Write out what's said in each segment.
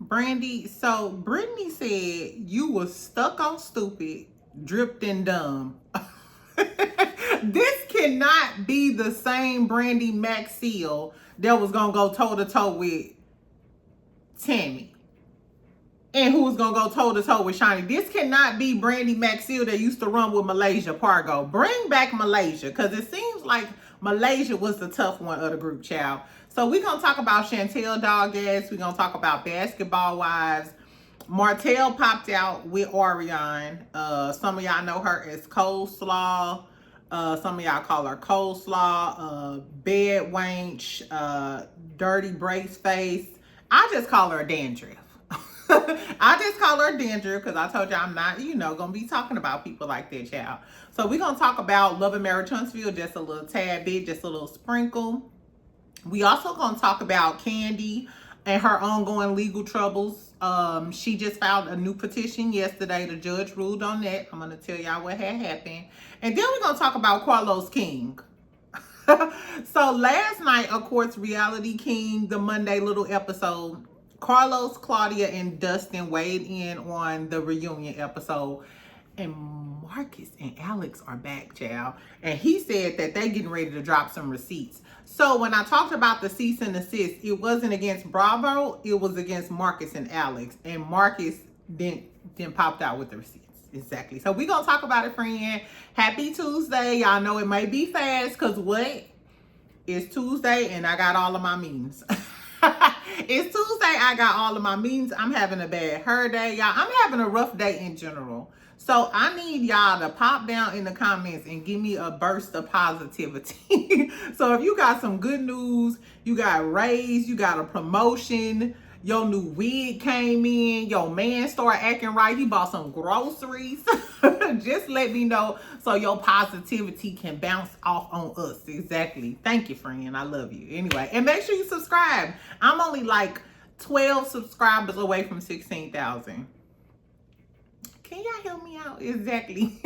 Brandy, so Brittany said you was stuck on stupid, dripped and dumb. This cannot be the same Brandy Maxfield that was gonna go toe to toe with Tammy, and who was gonna go toe to toe with Shawnee. This cannot be Brandy Maxfield that used to run with Malaysia Pargo. Bring back Malaysia, because it seems like Malaysia was the tough one of the group, child. So we're gonna talk about Chantal dog ass. We're gonna talk about basketball wives. Martell popped out with Arionne. Some of y'all know her as Coleslaw. Some of y'all call her Coleslaw, Bed Wench, Dirty Brace Face. I just call her Dandruff. I just call her Dandruff because I told you I'm not, gonna be talking about people like that, child. So we're gonna talk about Love and Marriage Huntsville, just a little tad bit, just a little sprinkle. We also gonna talk about Kandi and her ongoing legal troubles. She just filed a new petition yesterday. The judge ruled on that. I'm gonna tell y'all what had happened. And then we're gonna talk about Carlos King. So last night, of course, Reality King, the Monday little episode, Carlos, Claudia, and Dustin weighed in on the reunion episode. And Marcus and Alex are back, child. And he said that they getting ready to drop some receipts. So when I talked about the cease and desist, it wasn't against Bravo, it was against Marcus and Alex. And Marcus then popped out with the receipts. Exactly. So we're going to talk about it, friend. Happy Tuesday. Y'all know it may be fast because what? It's Tuesday and I got all of my meetings. It's Tuesday. I got all of my meetings. I'm having a bad hair day, y'all. I'm having a rough day in general. So I need y'all to pop down in the comments and give me a burst of positivity. So if you got some good news, you got raised, you got a promotion, your new wig came in, your man started acting right, he bought some groceries, just let me know so your positivity can bounce off on us. Exactly. Thank you, friend. I love you. Anyway, and make sure you subscribe. I'm only like 12 subscribers away from 16,000. Can y'all help me out? Exactly.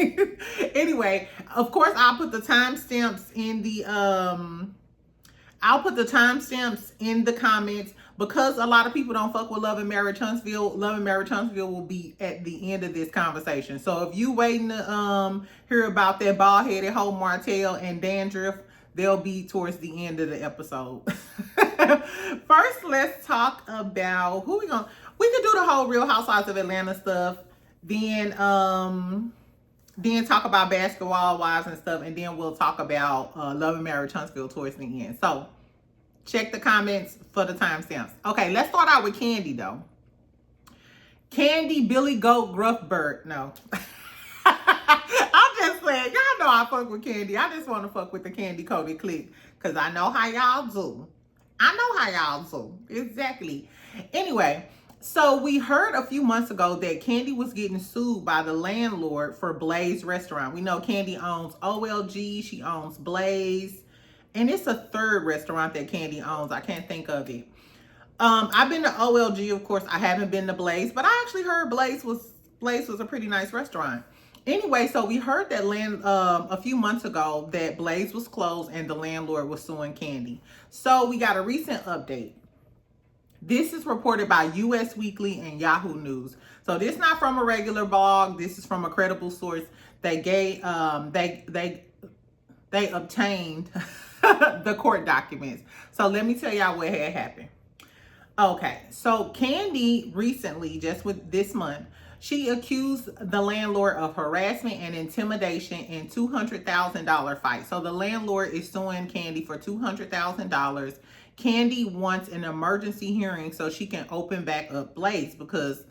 Anyway, of course, I'll put the timestamps in the comments because a lot of people don't fuck with Love and Marriage Huntsville. Love and Marriage Huntsville will be at the end of this conversation. So if you waiting to hear about that bald-headed hoe Martell and Dandruff, they'll be towards the end of the episode. First, let's talk about we could do the whole Real Housewives of Atlanta stuff. Then talk about basketball wives and stuff, and then we'll talk about Love and Marriage Huntsville towards the end. So check the comments for the timestamps. Okay, let's start out with Kandi though. Kandi, Billy Goat, Gruffbird. No. I'm just saying, y'all know I fuck with Kandi. I just want to fuck with the Kandi Cody clique because I know how y'all do. Exactly. Anyway. So we heard a few months ago that Kandi was getting sued by the landlord for Blaze Restaurant. We know Kandi owns OLG, she owns Blaze, and it's a third restaurant that Kandi owns. I can't think of it. I've been to OLG, of course. I haven't been to Blaze, but I actually heard Blaze was a pretty nice restaurant. Anyway, so we heard that a few months ago that Blaze was closed and the landlord was suing Kandi. So we got a recent update. This is reported by US Weekly and Yahoo News. So this is not from a regular blog. This is from a credible source. They obtained the court documents. So let me tell y'all what had happened. Okay, so Kandi recently, just with this month, she accused the landlord of harassment and intimidation in $200,000 fight. So the landlord is suing Kandi for $200,000. Kandi wants an emergency hearing so she can open back up Blaze because,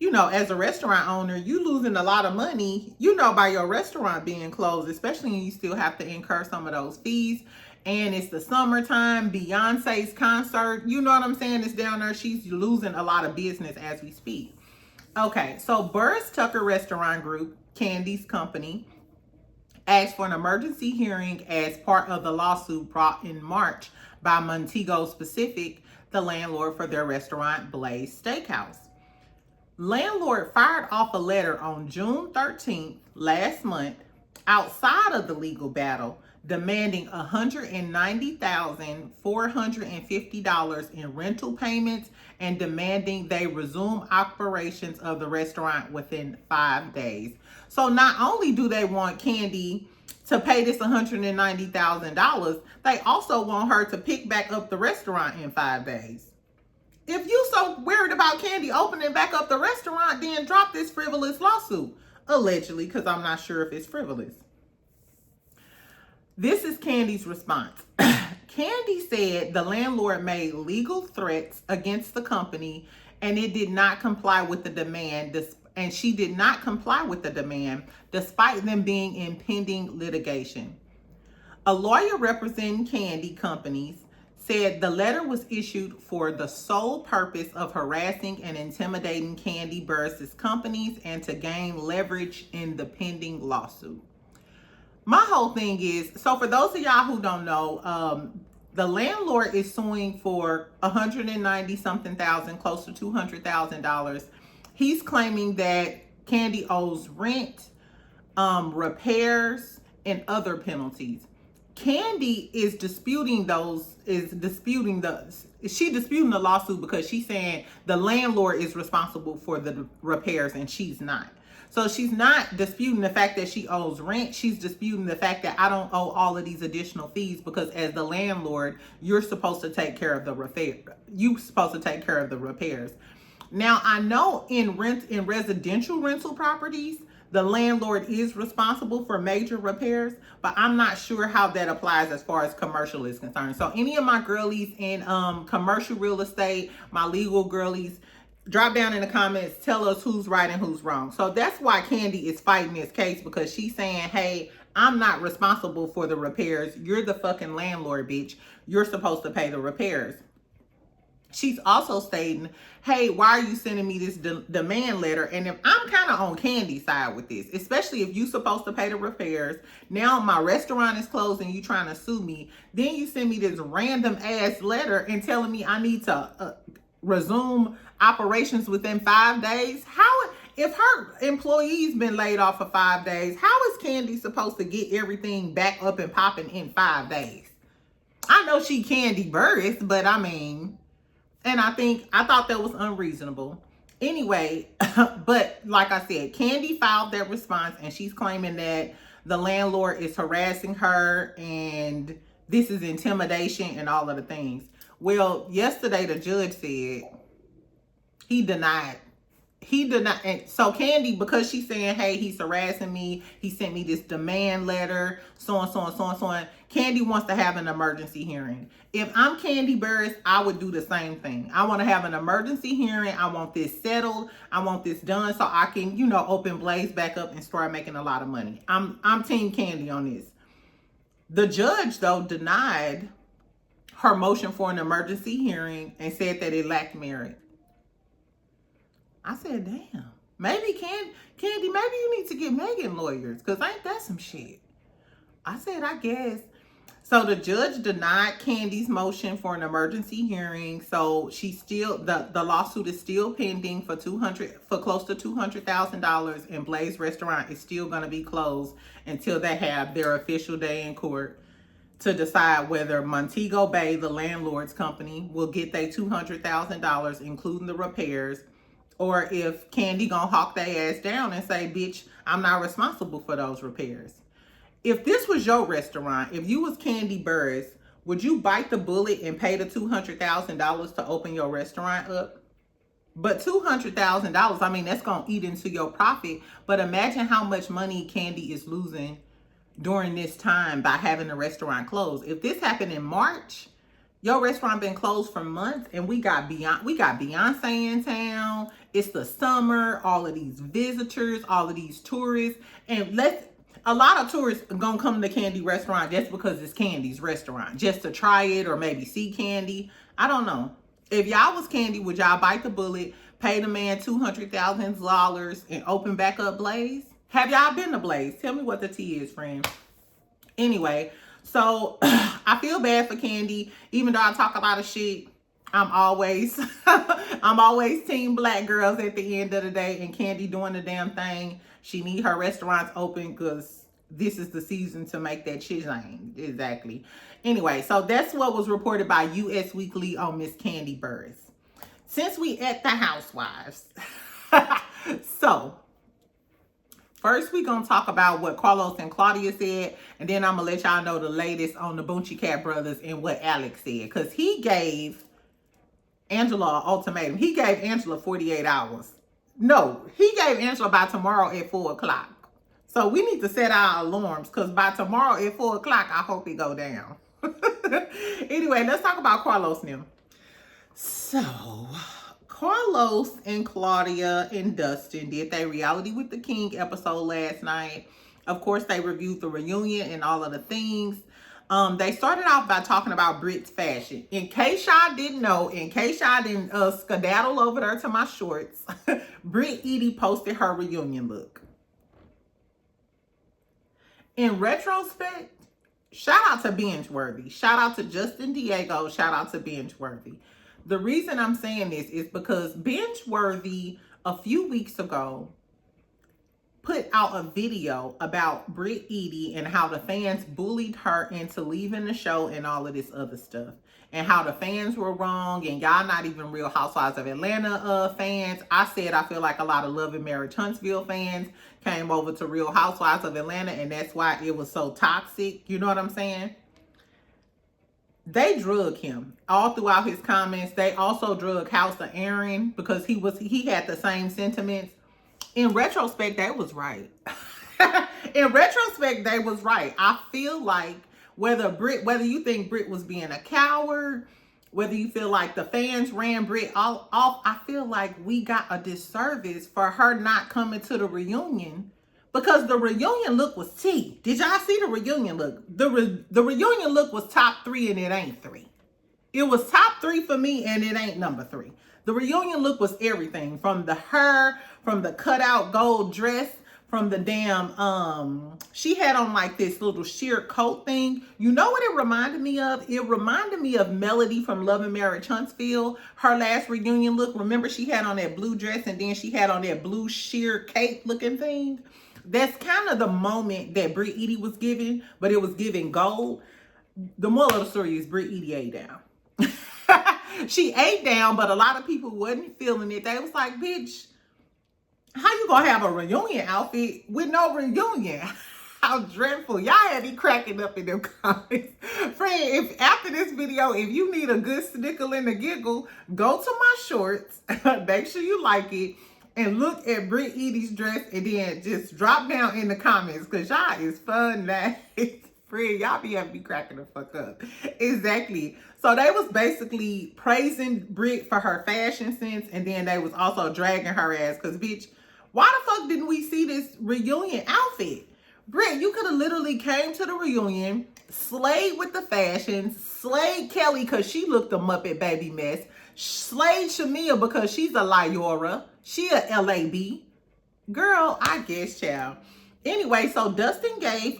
as a restaurant owner, you losing a lot of money, by your restaurant being closed, especially when you still have to incur some of those fees. And it's the summertime, Beyonce's concert, you know what I'm saying? It's down there. She's losing a lot of business as we speak. Okay, so Buruss Tucker Restaurant Group, Kandi's company, asked for an emergency hearing as part of the lawsuit brought in March by Montego Pacific, the landlord for their restaurant Blaze Steakhouse. Landlord fired off a letter on June 13th last month outside of the legal battle demanding $190,450 in rental payments and demanding they resume operations of the restaurant within 5 days. So not only do they want Kandi to pay this $190,000, they also want her to pick back up the restaurant in 5 days. If you so worried about Kandi opening back up the restaurant, then drop this frivolous lawsuit. Allegedly, because I'm not sure if it's frivolous. This is Kandi's response. Kandi said the landlord made legal threats against the company and it did not comply with the demand, and she did not comply with the demand despite them being in pending litigation. A lawyer representing Kandi companies said the letter was issued for the sole purpose of harassing and intimidating Kandi Buruss's companies and to gain leverage in the pending lawsuit. My whole thing is, so for those of y'all who don't know, the landlord is suing for $190-something thousand, close to $200,000. He's claiming that Kandi owes rent, repairs, and other penalties. Kandi is disputing the lawsuit because she's saying the landlord is responsible for the repairs and she's not. So she's not disputing the fact that she owes rent. She's disputing the fact that I don't owe all of these additional fees because as the landlord, you're supposed to take care of the repair. You're supposed to take care of the repairs. Now I know in residential rental properties, the landlord is responsible for major repairs, but I'm not sure how that applies as far as commercial is concerned. So any of my girlies in commercial real estate, my legal girlies, drop down in the comments, tell us who's right and who's wrong. So that's why Kandi is fighting this case, because she's saying, hey, I'm not responsible for the repairs. You're the fucking landlord, bitch. You're supposed to pay the repairs. She's also stating, hey, why are you sending me this demand letter? And if I'm kind of on Kandi's side with this, especially if you're supposed to pay the repairs, now my restaurant is closed and you trying to sue me, then you send me this random ass letter and telling me I need to resume operations within 5 days. How, if her employees been laid off for 5 days, how is Kandi supposed to get everything back up and popping in 5 days? I know she Kandi Buruss, but I mean, and I thought that was unreasonable. Anyway, but like I said, Kandi filed that response and she's claiming that the landlord is harassing her and this is intimidation and all of the things. Well, yesterday the judge said he denied. And so Kandi, because she's saying, hey, he's harassing me, he sent me this demand letter, so on, so on, so on, so on. Kandi wants to have an emergency hearing. If I'm Kandi Buruss, I would do the same thing. I want to have an emergency hearing. I want this settled. I want this done so I can, you know, open Blaze back up and start making a lot of money. I'm team Kandi on this. The judge, though, denied her motion for an emergency hearing and said that it lacked merit. I said, damn, maybe Kandi, maybe you need to get Megan lawyers, because ain't that some shit? I said, I guess. So the judge denied Kandi's motion for an emergency hearing. So she's still, the lawsuit is still pending for close to $200,000, and Blaze Restaurant is still going to be closed until they have their official day in court to decide whether Montego Bay, the landlord's company, will get their $200,000, including the repairs, or if Kandi gonna hawk their ass down and say, bitch, I'm not responsible for those repairs. If this was your restaurant, if you was Kandi Buruss, would you bite the bullet and pay the $200,000 to open your restaurant up? But $200,000, I mean, that's gonna eat into your profit. But imagine how much money Kandi is losing during this time by having the restaurant closed. If this happened in March, your restaurant been closed for months, and we got Beyonce in town. It's the summer, all of these visitors, all of these tourists, and a lot of tourists are gonna come to Kandi restaurant just because it's Kandi's restaurant, just to try it or maybe see Kandi. I don't know. If y'all was Kandi, would y'all bite the bullet, pay the man $200,000 and open back up Blaze? Have y'all been to Blaze? Tell me what the tea is, friend. Anyway, so I feel bad for Kandi. Even though I talk a lot of shit, I'm always team black girls at the end of the day, and Kandi doing the damn thing. She need her restaurants open because this is the season to make that change. Exactly. Anyway, so that's what was reported by US Weekly on Miss Kandi Buruss. Since we at the housewives, so first we gonna talk about what Carlos and Claudia said, and then I'm gonna let y'all know the latest on the Boonchie Cat brothers and what Alex said, because he gave Angela an ultimatum. He gave Angela 48 hours. No, he gave Angela by tomorrow at 4 o'clock. So we need to set our alarms, because by tomorrow at 4 o'clock, I hope it go down. Anyway, let's talk about Carlos now. So, Carlos and Claudia and Dustin did their Reality with the King episode last night. Of course, they reviewed the reunion and all of the things. They started off by talking about Britt's fashion. In case y'all didn't know, in case y'all didn't skedaddle over there to my shorts, Brittany posted her reunion look. In retrospect, shout out to Binge-worthy. Shout out to Justin Diego. Shout out to Binge-worthy. The reason I'm saying this is because Binge-worthy a few weeks ago put out a video about Brittany and how the fans bullied her into leaving the show and all of this other stuff. And how the fans were wrong, and y'all not even Real Housewives of Atlanta fans. I said I feel like a lot of Love and Marriage Huntsville fans came over to Real Housewives of Atlanta, and that's why it was so toxic. You know what I'm saying? They drug him all throughout his comments. They also drug House of Aaron because he had the same sentiments. In retrospect, they was right. In retrospect, they was right. I feel like whether you think Britt was being a coward, whether you feel like the fans ran Britt off, I feel like we got a disservice for her not coming to the reunion, because the reunion look was tea. Did y'all see the reunion look? The reunion look was top 3 and it ain't 3. It was top 3 for me and it ain't number 3. The reunion look was everything, from the hair, from the cutout gold dress, from the damn, she had on like this little sheer coat thing. You know what it reminded me of? It reminded me of Melody from Love and Marriage Huntsville. Her last reunion look, remember she had on that blue dress and then she had on that blue sheer cape looking thing? That's kind of the moment that Brittany was giving, but it was giving gold. The moral of the story is Brittany ate down. She ate down, but a lot of people wasn't feeling it. They was like, bitch, how you gonna have a reunion outfit with no reunion? How dreadful. Y'all had me cracking up in them comments. Friend, if after this video, if you need a good snickle and a giggle, go to my shorts. Make sure you like it. And look at Brittany's dress and then just drop down in the comments, because y'all is fun now. Friend, y'all be having me cracking the fuck up. Exactly. So they was basically praising Britt for her fashion sense, and then they was also dragging her ass, because bitch, why the fuck didn't we see this reunion outfit? Britt, you could have literally came to the reunion, slayed with the fashion, slayed Kelly because she looked a Muppet baby mess, slayed Shamia because she's a Lyora, she a LAB. Girl, I guess, child. Anyway, so Dustin gave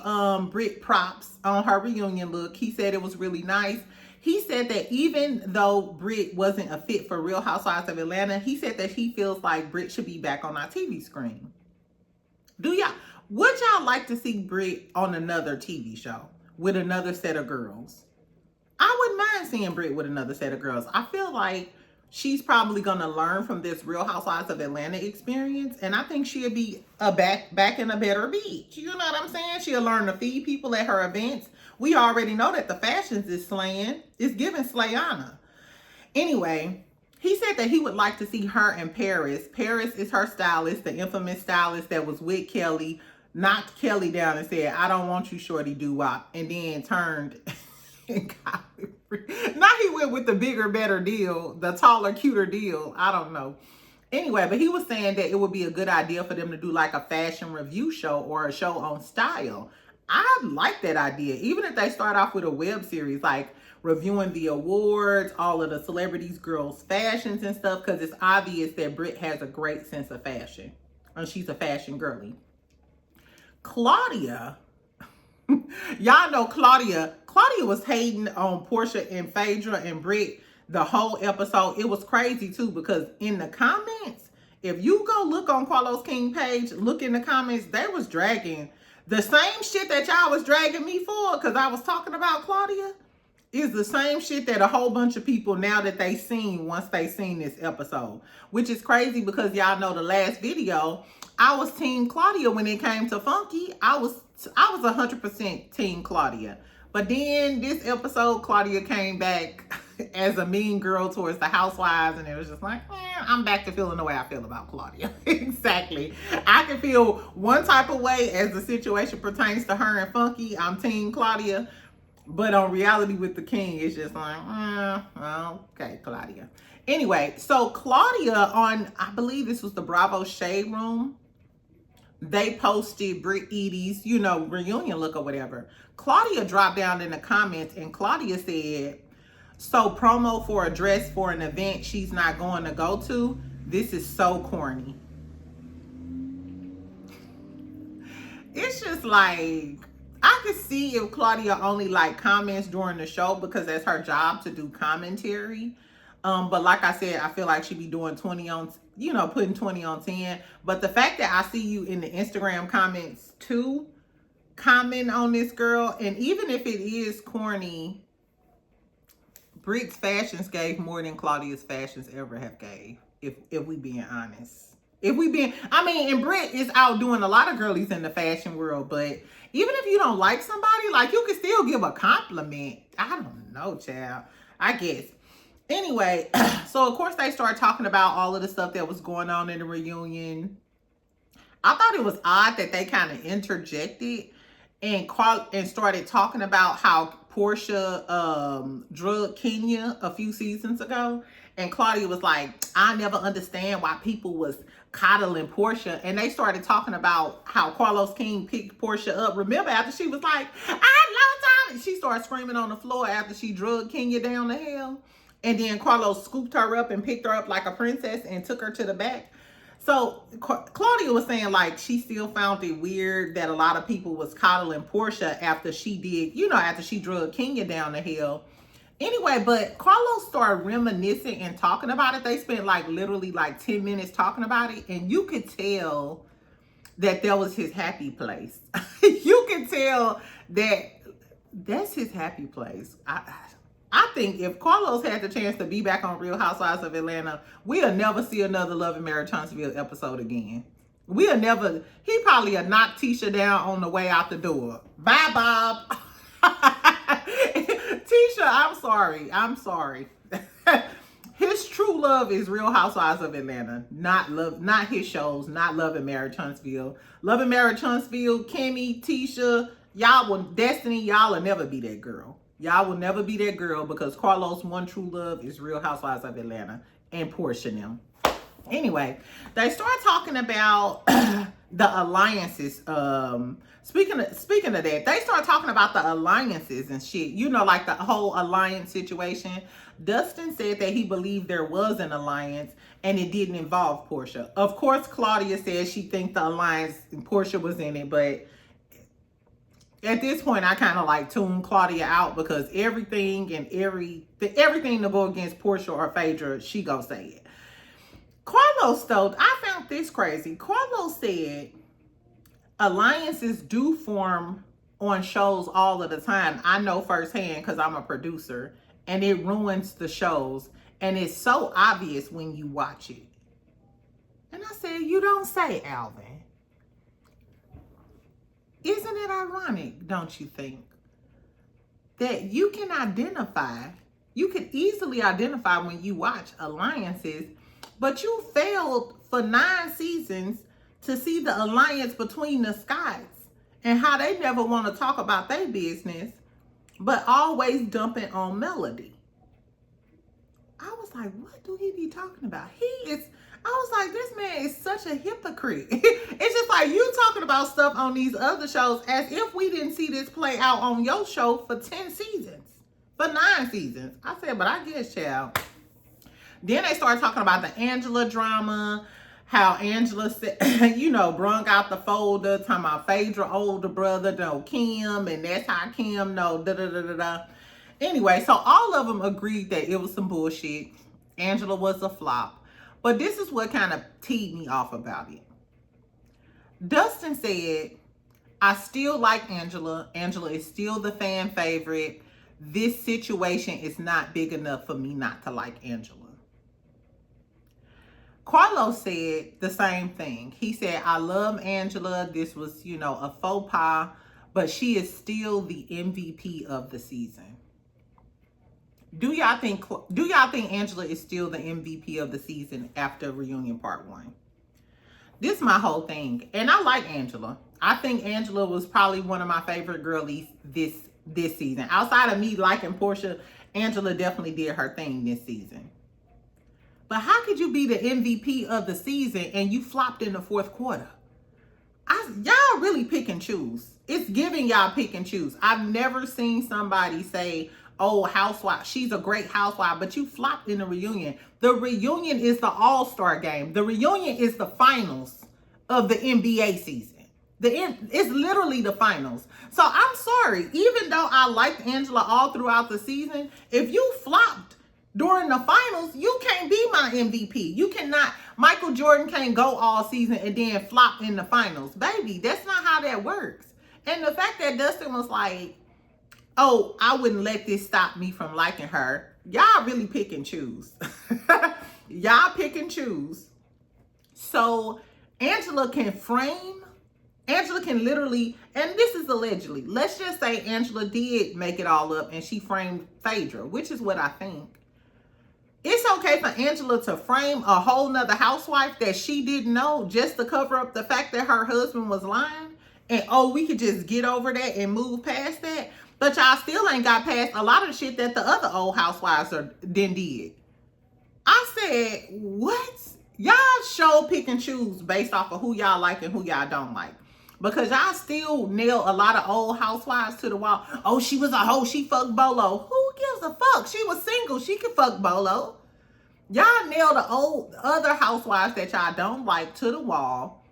Britt props on her reunion look. He said it was really nice. He said that even though Britt wasn't a fit for Real Housewives of Atlanta, he said that he feels like Britt should be back on our TV screen. Would y'all like to see Britt on another TV show with another set of girls? I wouldn't mind seeing Britt with another set of girls. I feel like she's probably going to learn from this Real Housewives of Atlanta experience, and I think she'll be back in a better beach. You know what I'm saying? She'll learn to feed people at her events. We already know that the fashions is slaying. It's giving Slayana. Anyway, he said that he would like to see her in Paris. Paris is her stylist, the infamous stylist that was with Kelly, knocked Kelly down and said, I don't want you, shorty doo-wop, and then turned and got it. Now he went with the bigger, better deal, the taller, cuter deal. I don't know. Anyway, but he was saying that it would be a good idea for them to do like a fashion review show or a show on style. I like that idea. Even if they start off with a web series, like reviewing the awards, all of the celebrities, girls' fashions and stuff, because it's obvious that Britt has a great sense of fashion. And she's a fashion girly. Claudia, y'all know Claudia was hating on Portia and Phaedra and Britt the whole episode. It was crazy too, because in the comments, if you go look on Carlos King page, look in the comments, they was dragging The same shit that y'all was dragging me for, because I was talking about Claudia, is the same shit that a whole bunch of people, now that they seen, once they seen this episode. Which is crazy because y'all know the last video, I was Team Claudia when it came to Funky. I was 100% Team Claudia. But then this episode, Claudia came back as a mean girl towards the housewives, and it was just like, I'm back to feeling the way I feel about Claudia. Exactly. I can feel one type of way as the situation pertains to her and Funky. I'm Team Claudia. But on Reality with the King, it's just like, okay, Claudia. Anyway, so Claudia on, I believe this was the Bravo Shade Room, they posted Brittany's, reunion look or whatever. Claudia dropped down in the comments and Claudia said, so promo for a dress for an event she's not going to go to? This is so corny. It's just like, I could see if Claudia only like comments during the show because that's her job to do commentary. But like I said, I feel like she be doing 20 on, putting 20 on 10. But the fact that I see you in the Instagram comments too, comment on this girl, and even if it is corny, Britt's fashions gave more than Claudia's fashions ever have gave. If we being honest. And Britt is out doing a lot of girlies in the fashion world, but even if you don't like somebody, like, you can still give a compliment. I don't know, child. I guess. Anyway, so of course they started talking about all of the stuff that was going on in the reunion. I thought it was odd that they kind of interjected and started talking about how Portia drugged Kenya a few seasons ago. And Claudia was like, I never understand why people was coddling Portia. And they started talking about how Carlos King picked Portia up. Remember, after she was like, I had no time. She started screaming on the floor after she drugged Kenya down the hill. And then Carlos scooped her up and picked her up like a princess and took her to the back. So Claudia was saying, like, she still found it weird that a lot of people was coddling Portia after she did, after she drugged Kenya down the hill. Anyway, but Carlos started reminiscing and talking about it. They spent literally 10 minutes talking about it. And you could tell that was his happy place. You could tell that that's his happy place. I think if Carlos had the chance to be back on Real Housewives of Atlanta, we'll never see another Love and Marriage Huntsville episode again. He probably will knock Tisha down on the way out the door. Bye, Bob. Tisha, I'm sorry. His true love is Real Housewives of Atlanta, not his shows, not Love and Marriage Huntsville. Love and Marriage Huntsville, Kimmy, Tisha, Destiny, y'all will never be that girl. Y'all will never be that girl because Carlos' one true love is Real Housewives of Atlanta and Portia now. Anyway, they start talking about the alliances. Speaking of that, they start talking about the alliances and shit. Like the whole alliance situation. Dustin said that he believed there was an alliance and it didn't involve Portia. Of course, Claudia said she thinks the alliance and Portia was in it, but at this point, I kind of tune Claudia out because everything to go against Portia or Phaedra, she gonna say it. Carlos though, I found this crazy. Carlos said alliances do form on shows all of the time. I know firsthand because I'm a producer, and it ruins the shows, and it's so obvious when you watch it. And I said, you don't say, Alvin. Isn't it ironic, don't you think, that you can easily identify when you watch alliances, but you failed for 9 seasons to see the alliance between the Scotts and how they never want to talk about their business, but always dumping on Melody. I was like, what do he be talking about? I was like, this man is such a hypocrite. It's just like you talking about stuff on these other shows as if we didn't see this play out on your show for 10 seasons, for 9 seasons. I said, but I guess, child. Then they started talking about the Angela drama, how Angela said, brung out the folder, talking about Phaedra older brother, no Kim, and that's how Kim know, da-da-da-da-da. Anyway, so all of them agreed that it was some bullshit. Angela was a flop. But this is what kind of teed me off about it. Dustin said, I still like Angela. Angela is still the fan favorite. This situation is not big enough for me not to like Angela. Carlos said the same thing. He said, I love Angela. This was, a faux pas, but she is still the MVP of the season. Do y'all think Angela is still the MVP of the season after Reunion Part 1? This is my whole thing. And I like Angela. I think Angela was probably one of my favorite girlies this season. Outside of me liking Portia, Angela definitely did her thing this season. But how could you be the MVP of the season and you flopped in the fourth quarter? Y'all really pick and choose. It's giving y'all pick and choose. I've never seen somebody say, oh, housewife, she's a great housewife, but you flopped in the reunion. The reunion is the all-star game. The reunion is the finals of the NBA season. It's literally the finals. So I'm sorry, even though I liked Angela all throughout the season, if you flopped during the finals, you can't be my MVP. You cannot, Michael Jordan can't go all season and then flop in the finals. Baby, that's not how that works. And the fact that Dustin was like, oh, I wouldn't let this stop me from liking her. Y'all really pick and choose. Y'all pick and choose. So Angela can literally, and this is allegedly, let's just say Angela did make it all up and she framed Phaedra, which is what I think. It's okay for Angela to frame a whole nother housewife that she didn't know just to cover up the fact that her husband was lying. And oh, we could just get over that and move past that. But y'all still ain't got past a lot of the shit that the other old housewives did. I said, what? Y'all show pick and choose based off of who y'all like and who y'all don't like. Because y'all still nail a lot of old housewives to the wall. Oh, she was a hoe. She fucked Bolo. Who gives a fuck? She was single. She could fuck Bolo. Y'all nail the other housewives that y'all don't like to the wall.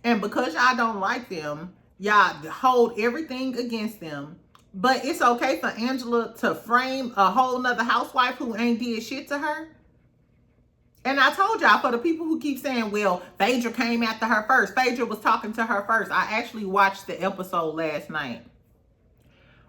And because y'all don't like them, y'all hold everything against them. But it's okay for Angela to frame a whole nother housewife who ain't did shit to her. And I told y'all, for the people who keep saying, well, Phaedra came after her first. Phaedra was talking to her first. I actually watched the episode last night.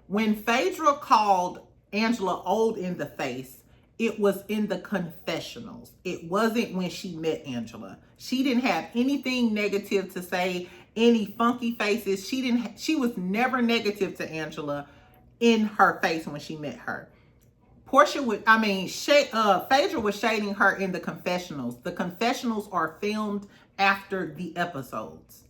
When Phaedra called Angela old in the face, it was in the confessionals. It wasn't when she met Angela. She didn't have anything negative to say, any funky faces. She was never negative to Angela in her face when she met her. Phaedra was shading her in the confessionals. The confessionals are filmed after the episodes.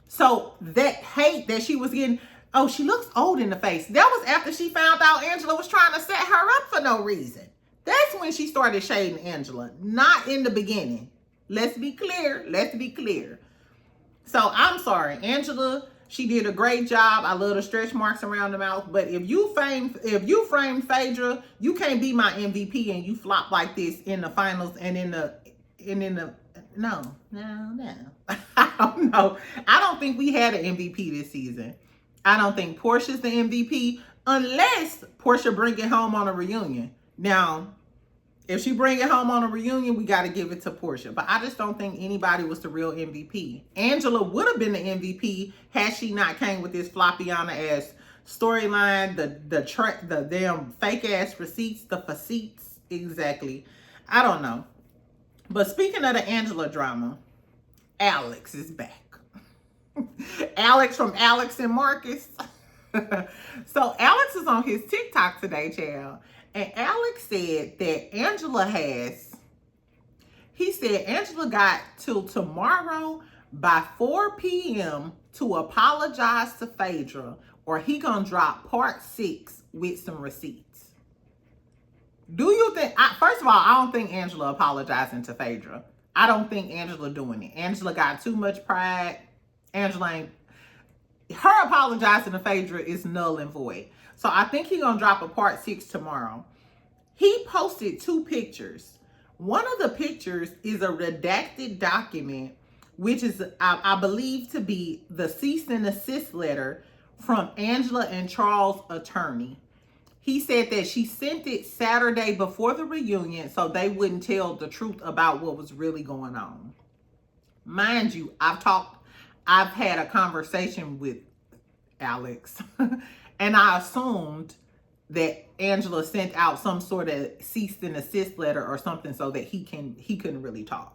So that hate that she was getting, oh, she looks old in the face. That was after she found out Angela was trying to set her up for no reason. That's when she started shading Angela, not in the beginning. Let's be clear. Let's be clear. So I'm sorry, Angela, she did a great job. I love the stretch marks around the mouth. But if you frame Phaedra, you can't be my MVP and you flop like this in the finals and in the no. I don't know. I don't think we had an MVP this season. I don't think Portia's the MVP unless Portia bring it home on a reunion. Now, if she bring it home on a reunion, we got to give it to Portia. But I just don't think anybody was the real MVP. Angela would have been the MVP had she not came with this floppiana ass storyline, the damn fake ass receipts, the facettes. Exactly. I don't know. But speaking of the Angela drama, Alex is back. Alex from Alex and Marcus. So Alex is on his TikTok today, child. And Alex said that Angela got till tomorrow by 4 p.m. to apologize to Phaedra, or he gonna drop part 6 with some receipts. Do you think, first of all, I don't think Angela apologizing to Phaedra. I don't think Angela doing it. Angela got too much pride. Her apologizing to Phaedra is null and void. So I think he's gonna drop a part 6 tomorrow. He posted 2 pictures. One of the pictures is a redacted document, which is, I believe, to be the cease and desist letter from Angela and Charles' attorney. He said that she sent it Saturday before the reunion so they wouldn't tell the truth about what was really going on. Mind you, I've I've had a conversation with Alex and I assumed that Angela sent out some sort of cease and desist letter or something so that he couldn't really talk.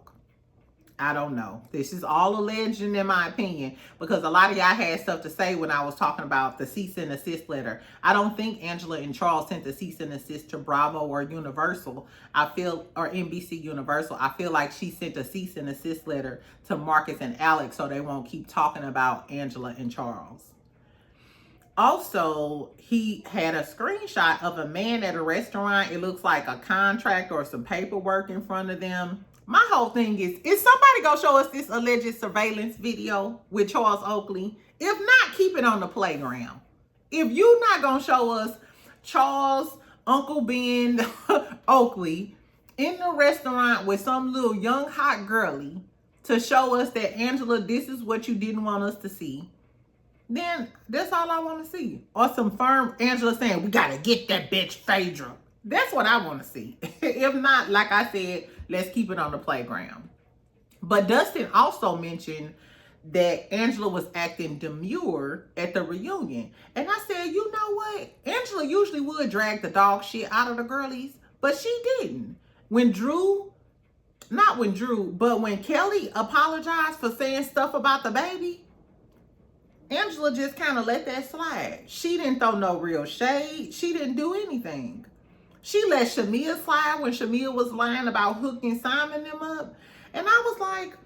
I don't know. This is all alleged in my opinion, because a lot of y'all had stuff to say when I was talking about the cease and desist letter. I don't think Angela and Charles sent the cease and desist to Bravo or Universal. Or NBC Universal. I feel like she sent a cease and desist letter to Marcus and Alex so they won't keep talking about Angela and Charles. Also, he had a screenshot of a man at a restaurant. It looks like a contract or some paperwork in front of them. My whole thing is somebody gonna show us this alleged surveillance video with Charles Oakley? If not, keep it on the playground. If you not gonna show us Charles, Uncle Ben, Oakley in the restaurant with some little young hot girly to show us that, Angela, this is what you didn't want us to see, then that's all I want to see. Or some firm Angela saying, we got to get that bitch Phaedra. That's what I want to see. If not, like I said, let's keep it on the playground. But Dustin also mentioned that Angela was acting demure at the reunion. And I said, you know what? Angela usually would drag the dog shit out of the girlies, but she didn't. When Kelly apologized for saying stuff about the baby, Angela just kind of let that slide. She didn't throw no real shade. She didn't do anything. She let Shamia slide when Shamia was lying about hooking Simon them up. And I was like,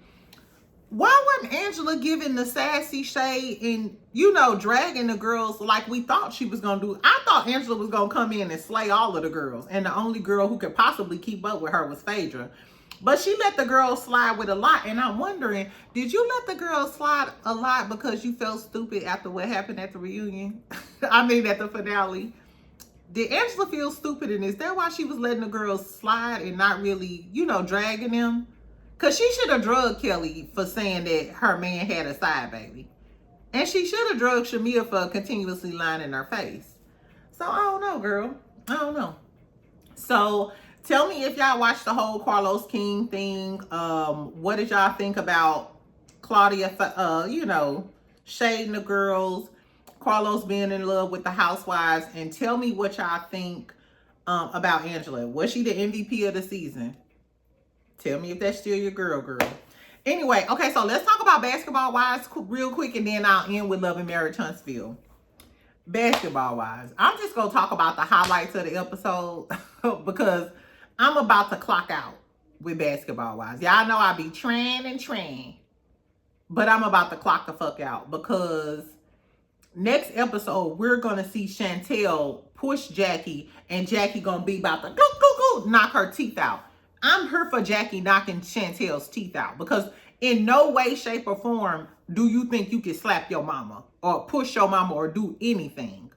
why wasn't Angela giving the sassy shade and, dragging the girls like we thought she was going to do? I thought Angela was going to come in and slay all of the girls. And the only girl who could possibly keep up with her was Phaedra. But she let the girls slide with a lot. And I'm wondering, did you let the girls slide a lot because you felt stupid after what happened at the reunion? At the finale. Did Angela feel stupid, and is that why she was letting the girls slide and not really, dragging them? Because she should have drugged Kelly for saying that her man had a side baby. And she should have drugged Shamia for continuously lying in her face. So, I don't know, girl. I don't know. So, tell me if y'all watched the whole Carlos King thing. What did y'all think about Claudia, shading the girls? Carlos being in love with the housewives, and tell me what y'all think about Angela. Was she the MVP of the season? Tell me if that's still your girl. Anyway, okay, so let's talk about basketball wives real quick, and then I'll end with Love and Marriage Huntsville. Basketball wives. I'm just gonna talk about the highlights of the episode because I'm about to clock out with basketball wives. Y'all know I be trying, but I'm about to clock the fuck out because next episode, we're going to see Chantal push Jackie, and Jackie going to be about to knock her teeth out. I'm here for Jackie knocking Chantal's teeth out because in no way, shape, or form do you think you can slap your mama or push your mama or do anything.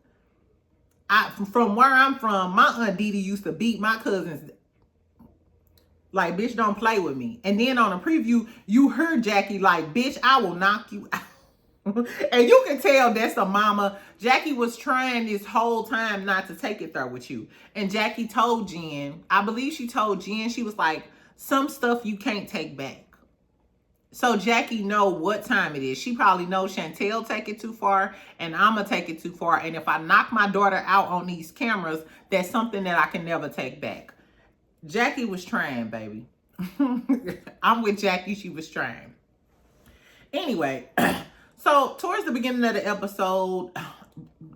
From where I'm from, my Aunt Didi used to beat my cousins like, bitch, don't play with me. And then on a preview, you heard Jackie like, bitch, I will knock you out. And you can tell that's a mama. Jackie was trying this whole time not to take it there with you. And Jackie told Jen, I believe she told Jen, she was like, some stuff you can't take back. So Jackie know what time it is. She probably knows Chantal take it too far and I'm going to take it too far. And if I knock my daughter out on these cameras, that's something that I can never take back. Jackie was trying, baby. I'm with Jackie. She was trying. Anyway, so towards the beginning of the episode,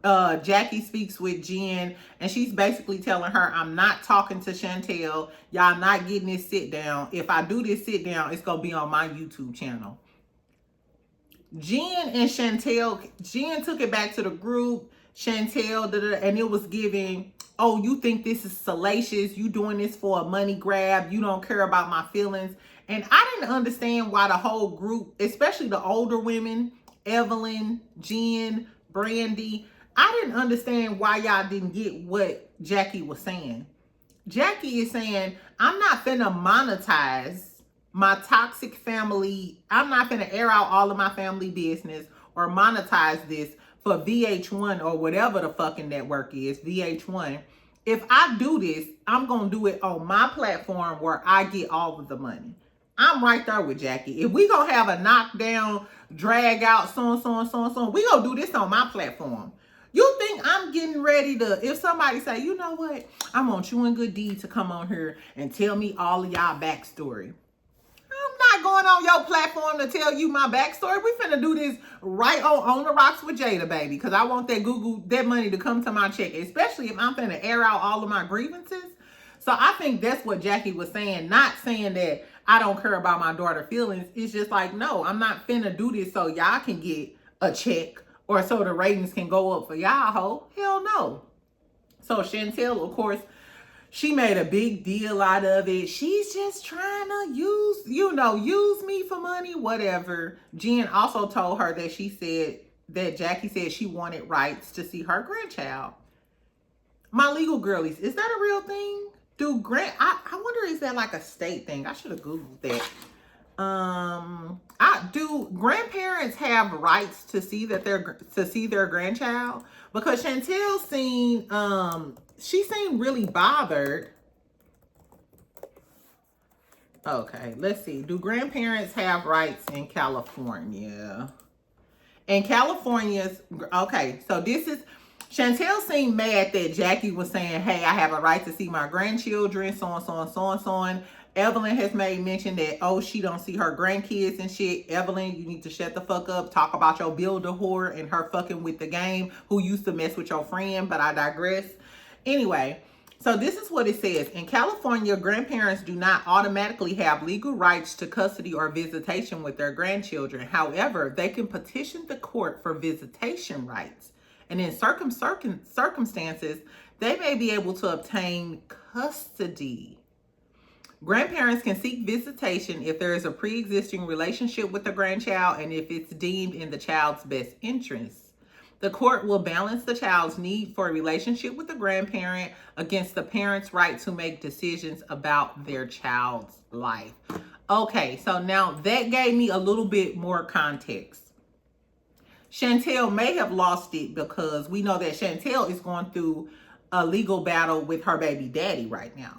Jackie speaks with Jen, and she's basically telling her, I'm not talking to Chantal. Y'all not getting this sit down. If I do this sit down, it's going to be on my YouTube channel. Jen and Chantal, Jen took it back to the group. Chantal, and it was giving, oh, you think this is salacious. You doing this for a money grab. You don't care about my feelings. And I didn't understand why the whole group, especially the older women, Evelyn, Jen, Brandy, I didn't understand why y'all didn't get what Jackie was saying. Jackie is saying, I'm not finna monetize my toxic family. I'm not finna air out all of my family business or monetize this for VH1 or whatever the fucking network is, VH1. If I do this, I'm gonna do it on my platform where I get all of the money. I'm right there with Jackie. If we gonna have a knockdown, drag out, so, we gonna do this on my platform. You think I'm getting ready to, if somebody say, you know what, I want you and Good Deed to come on here and tell me all of y'all backstory. I'm not going on your platform to tell you my backstory. We finna do this right on the rocks with Jada, baby. Because I want that money to come to my check. Especially if I'm finna air out all of my grievances. So I think that's what Jackie was saying. Not saying that I don't care about my daughter's feelings. It's just like, no, I'm not finna do this so y'all can get a check. Or so the ratings can go up for y'all, ho. Hell no. So Chantal, of course, she made a big deal out of it. She's just trying to use me for money, whatever. Jen also told her that Jackie said she wanted rights to see her grandchild. My legal girlies, is that a real thing? I wonder, is that like a state thing? I should have Googled that. Do grandparents have rights to see their grandchild? Because Chantal she seemed really bothered. Okay, let's see. Do grandparents have rights in California? In California's, okay, so this is, Chantal seemed mad that Jackie was saying, hey, I have a right to see my grandchildren, so on. Evelyn has made mention that, oh, she don't see her grandkids and shit. Evelyn, you need to shut the fuck up. Talk about your builder whore and her fucking with the game who used to mess with your friend, but I digress. Anyway, so this is what it says. In California, grandparents do not automatically have legal rights to custody or visitation with their grandchildren. However, they can petition the court for visitation rights. And in circumstances, they may be able to obtain custody. Grandparents can seek visitation if there is a pre-existing relationship with the grandchild and if it's deemed in the child's best interest. The court will balance the child's need for a relationship with the grandparent against the parent's right to make decisions about their child's life. Okay, so now that gave me a little bit more context. Chantal may have lost it because we know that Chantal is going through a legal battle with her baby daddy right now.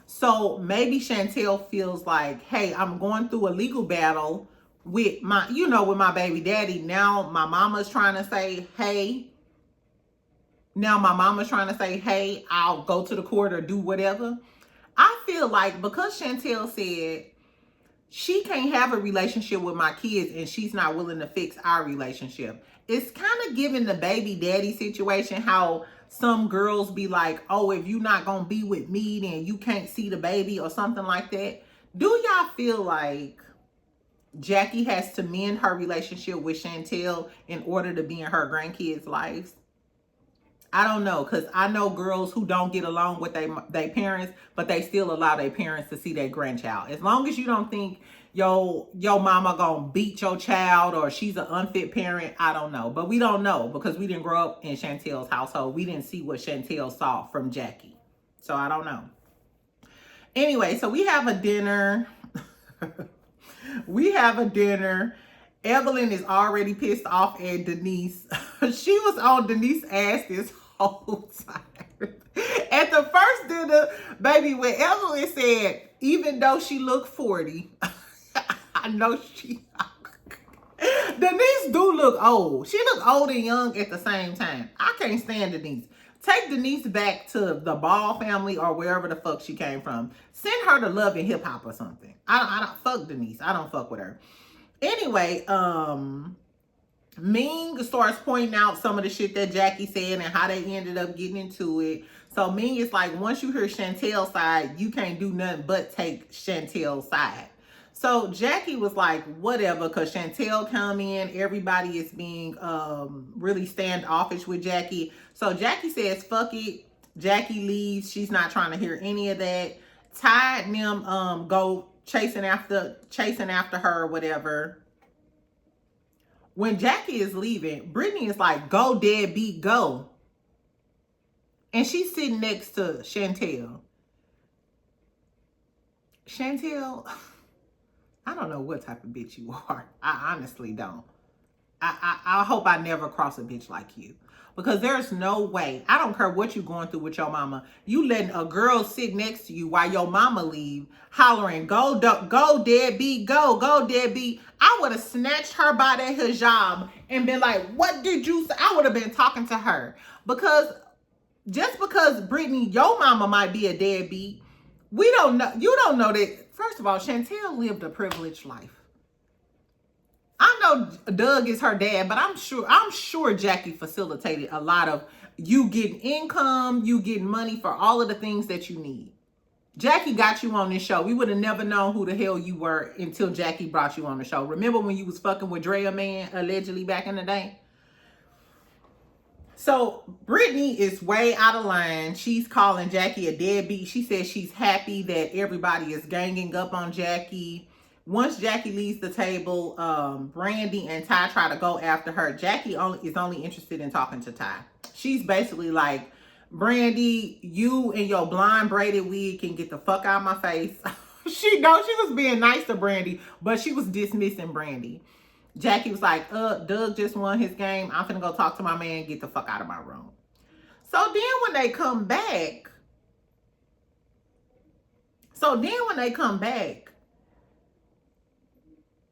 So maybe Chantal feels like, hey, I'm going through a legal battle with my baby daddy. Now my mama's trying to say, hey, I'll go to the court or do whatever. I feel like because Chantal said she can't have a relationship with my kids and she's not willing to fix our relationship, it's kind of giving the baby daddy situation how some girls be like, oh, if you're not going to be with me, then you can't see the baby or something like that. Do y'all feel like Jackie has to mend her relationship with Chantal in order to be in her grandkids' lives? I don't know, because I know girls who don't get along with their parents, but they still allow their parents to see their grandchild. As long as you don't think your mama gonna beat your child or she's an unfit parent, I don't know. But we don't know because we didn't grow up in Chantal's household. We didn't see what Chantal saw from Jackie. So I don't know. Anyway, so we have a dinner. Evelyn is already pissed off at Denise. She was on Denise's ass this whole time. At the first dinner, baby, when Evelyn said, even though she looked 40, I know Denise do look old. She look old and young at the same time. I can't stand Denise. Take Denise back to the Ball family or wherever the fuck she came from. Send her to Love and Hip Hop or something. I don't fuck Denise. I don't fuck with her. Anyway, Ming starts pointing out some of the shit that Jackie said and how they ended up getting into it. So Ming is like, once you hear Chantal's side, you can't do nothing but take Chantal's side. So Jackie was like, whatever, because Chantal come in, everybody is being really standoffish with Jackie. So Jackie says, fuck it. Jackie leaves. She's not trying to hear any of that. Ty and them go chasing after her or whatever. When Jackie is leaving, Brittany is like, go deadbeat, go. And she's sitting next to Chantal. Chantal, I don't know what type of bitch you are. I honestly don't. I hope I never cross a bitch like you. Because there's no way. I don't care what you're going through with your mama. You letting a girl sit next to you while your mama leave, hollering, go deadbeat, go deadbeat. I would have snatched her by that hijab and been like, what did you say? I would have been talking to her. Because just because Brittany, your mama might be a deadbeat, we don't know. You don't know that. First of all, Chantal lived a privileged life. I know Doug is her dad, but I'm sure Jackie facilitated a lot of you getting income, you getting money for all of the things that you need. Jackie got you on this show. We would have never known who the hell you were until Jackie brought you on the show. Remember when you was fucking with RHOA man, allegedly back in the day? So Brittany is way out of line. She's calling Jackie a deadbeat. She says she's happy that everybody is ganging up on Jackie. Once Jackie leaves the table, Brandy and Ty try to go after her. Jackie is only interested in talking to Ty. She's basically like, Brandy, you and your blonde braided wig can get the fuck out of my face. She was being nice to Brandy, but she was dismissing Brandy. Jackie was like, Doug just won his game. I'm finna go talk to my man, get the fuck out of my room. So then when they come back,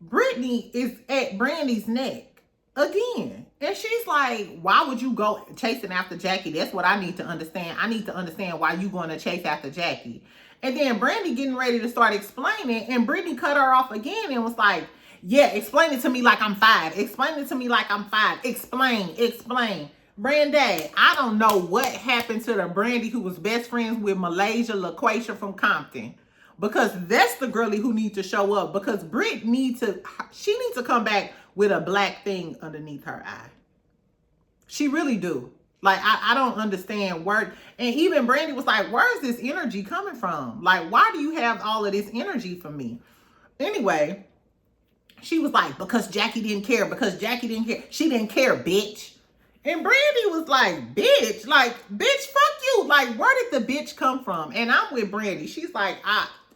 Brittany is at Brandy's neck again. And she's like, why would you go chasing after Jackie? That's what I need to understand. I need to understand why you going to chase after Jackie. And then Brandy getting ready to start explaining, and Brittany cut her off again and was like, yeah, explain it to me like I'm 5. Explain it to me like I'm 5. Explain. Brandy, I don't know what happened to the Brandy who was best friends with Malaysia LaQuasia from Compton. Because that's the girlie who needs to show up. Because Britt needs to come back with a black thing underneath her eye. She really do. Like, I don't understand where. And even Brandy was like, where's this energy coming from? Like, why do you have all of this energy for me? Anyway, she was like, because Jackie didn't care. She didn't care, bitch. And Brandy was like, bitch, fuck you. Like, where did the bitch come from? And I'm with Brandy. She's like,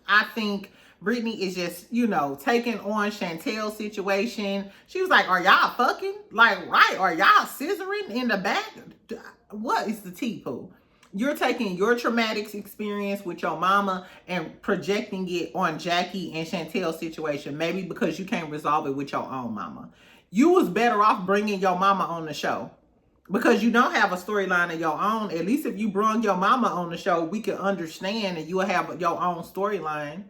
I think Brittany is just, taking on Chantel's situation. She was like, are y'all fucking? Like, right, are y'all scissoring in the back? What is the tea, Pooh? You're taking your traumatic experience with your mama and projecting it on Jackie and Chantel's situation, maybe because you can't resolve it with your own mama. You was better off bringing your mama on the show. Because you don't have a storyline of your own. At least if you brought your mama on the show, we could understand and you will have your own storyline.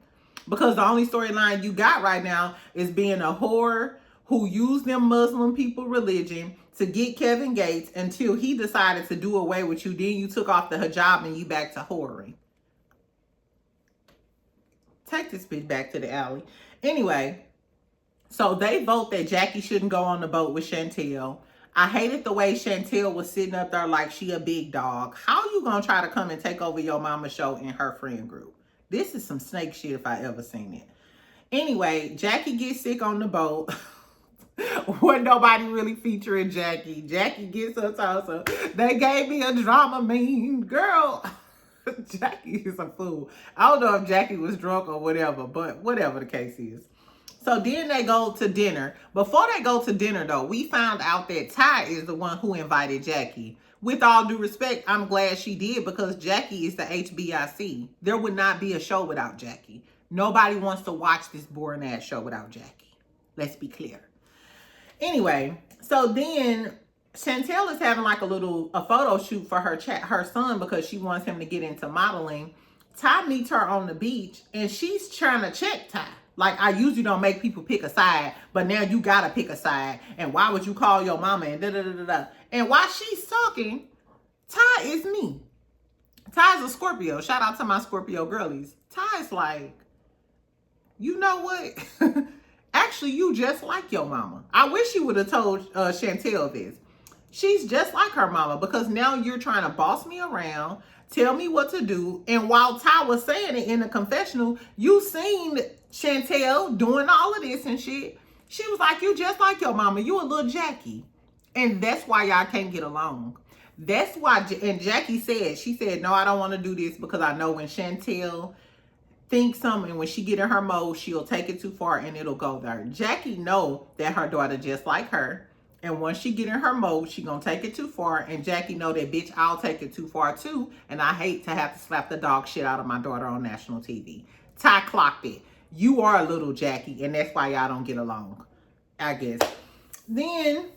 Because the only storyline you got right now is being a whore who used them Muslim people religion to get Kevin Gates until he decided to do away with you. Then you took off the hijab and you back to whoring. Take this bitch back to the alley. Anyway, so they vote that Jackie shouldn't go on the boat with Chantal. I hated the way Chantal was sitting up there like she a big dog. How you gonna try to come and take over your mama's show in her friend group? This is some snake shit if I ever seen it. Anyway, Jackie gets sick on the boat. Wasn't nobody really featuring Jackie. Jackie gets her toss. They gave me a Dramamine. Girl, Jackie is a fool. I don't know if Jackie was drunk or whatever, but whatever the case is. So then they go to dinner. Before they go to dinner, though, we found out that Ty is the one who invited Jackie. With all due respect, I'm glad she did because Jackie is the HBIC. There would not be a show without Jackie. Nobody wants to watch this boring ass show without Jackie. Let's be clear. Anyway, so then Chantal is having like a photo shoot for her son because she wants him to get into modeling. Ty meets her on the beach and she's trying to check Ty. Like, I usually don't make people pick a side, but now you gotta pick a side. And why would you call your mama and da-da-da-da-da? And while she's talking, Ty is me. Ty's a Scorpio. Shout out to my Scorpio girlies. Ty's like, you know what? Actually, you just like your mama. I wish you would have told Chantal this. She's just like her mama because now you're trying to boss me around, tell me what to do. And while Ty was saying it in the confessional, you seen Chantal doing all of this and shit. She was like, you just like your mama. You a little Jackie. And that's why y'all can't get along. That's why, and Jackie said, she said, no, I don't want to do this because I know when Chantal thinks something, when she get in her mode, she'll take it too far and it'll go there. Jackie know that her daughter just like her. And once she get in her mode, she gonna take it too far. And Jackie know that, bitch, I'll take it too far too. And I hate to have to slap the dog shit out of my daughter on national TV. Ty clocked it. You are a little Jackie, and that's why y'all don't get along, I guess. Then,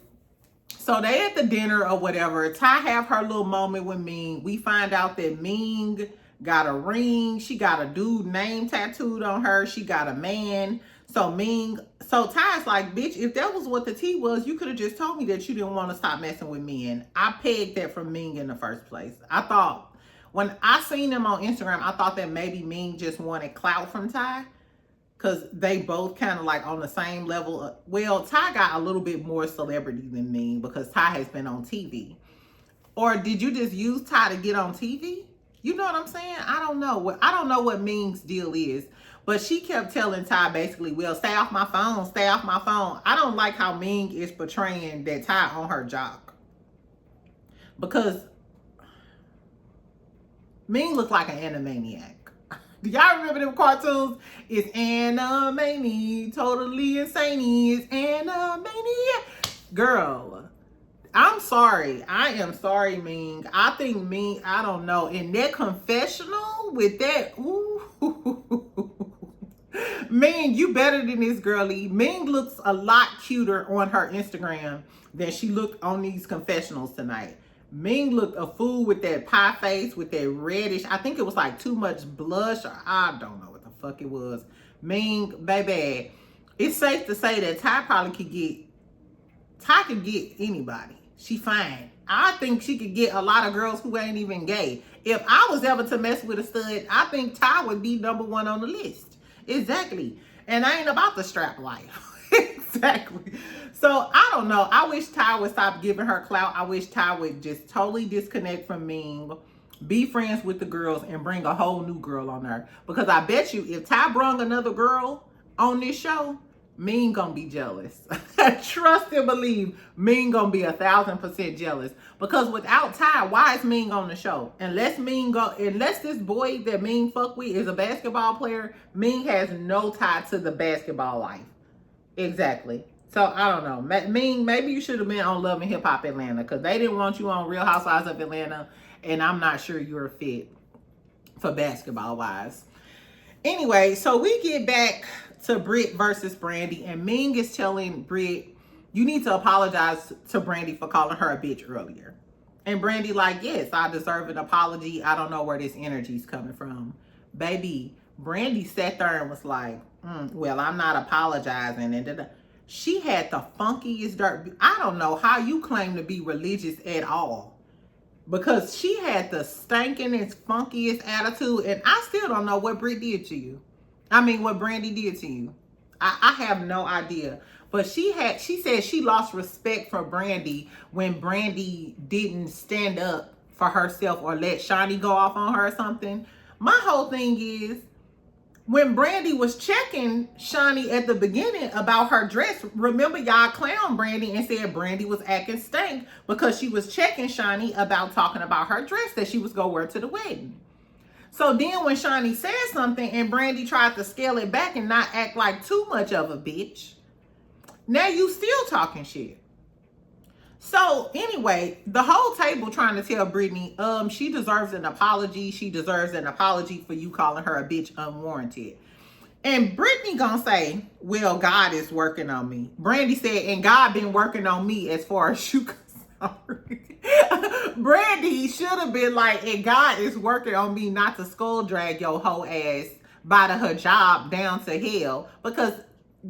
so they at the dinner or whatever. Ty have her little moment with Ming. We find out that Ming got a ring. She got a dude name tattooed on her. She got a man. So Ty's like, bitch, if that was what the tea was, you could have just told me that you didn't want to stop messing with men. I pegged that from Ming in the first place. I thought, when I seen them on Instagram, I thought that maybe Ming just wanted clout from Ty, because they both kind of like on the same level. Well, Ty got a little bit more celebrity than Ming because Ty has been on TV. Or did you just use Ty to get on TV? You know what I'm saying? I don't know. I don't know what Ming's deal is. But she kept telling Ty basically, well, stay off my phone, stay off my phone. I don't like how Ming is portraying that Ty on her jock. Because Ming looks like an animaniac. Do y'all remember them cartoons? It's Animani, totally insane. It's Animaniac. Girl, I'm sorry. I am sorry, Ming. I think Ming, I don't know. In that confessional with that, ooh. Ming, you better than this girlie. Ming looks a lot cuter on her Instagram than she looked on these confessionals tonight. Ming looked a fool with that pie face, with that reddish. I think it was like too much blush, or I don't know what the fuck it was. Ming, baby, it's safe to say that Ty could get anybody. She fine. I think she could get a lot of girls who ain't even gay. If I was ever to mess with a stud, I think Ty would be #1 on the list. Exactly. And I ain't about the strap life. Exactly. So I don't know. I wish Ty would stop giving her clout. I wish Ty would just totally disconnect from Ming, be friends with the girls, and bring a whole new girl on there. Because I bet you if Ty brung another girl on this show, Ming gonna be jealous. Trust and believe, Ming gonna be 1,000% jealous. Because without Ty, why is Ming on the show? Unless this boy that Ming fuck with is a basketball player, Ming has no tie to the basketball life. Exactly. So I don't know. Ming, maybe you should have been on Love and Hip Hop Atlanta, because they didn't want you on Real Housewives of Atlanta, and I'm not sure you're fit for basketball wise. Anyway, so we get back to Britt versus Brandy, and Ming is telling Britt, you need to apologize to Brandy for calling her a bitch earlier. And Brandy like, yes, I deserve an apology. I don't know where this energy's coming from. Baby, Brandy sat there and was like, well, I'm not apologizing. And she had the funkiest dirt. I don't know how you claim to be religious at all, because she had the stinkingest, funkiest attitude. And I still don't know what Britt did to you. I mean, what Brandy did to you. I have no idea. But she said she lost respect for Brandy when Brandy didn't stand up for herself or let Shani go off on her or something. My whole thing is, when Brandy was checking Shani at the beginning about her dress, remember y'all clowned Brandy and said Brandy was acting stank because she was checking Shani about talking about her dress that she was going to wear to the wedding. So then when Shani said something and Brandy tried to scale it back and not act like too much of a bitch, now you still talking shit. So anyway, the whole table trying to tell Brittany, she deserves an apology. She deserves an apology for you calling her a bitch unwarranted. And Brittany gonna say, well, God is working on me. Brandy said, and God been working on me as far as you concerned. Brandy should have been like, and God is working on me not to skull drag your whole ass by the hijab down to hell. Because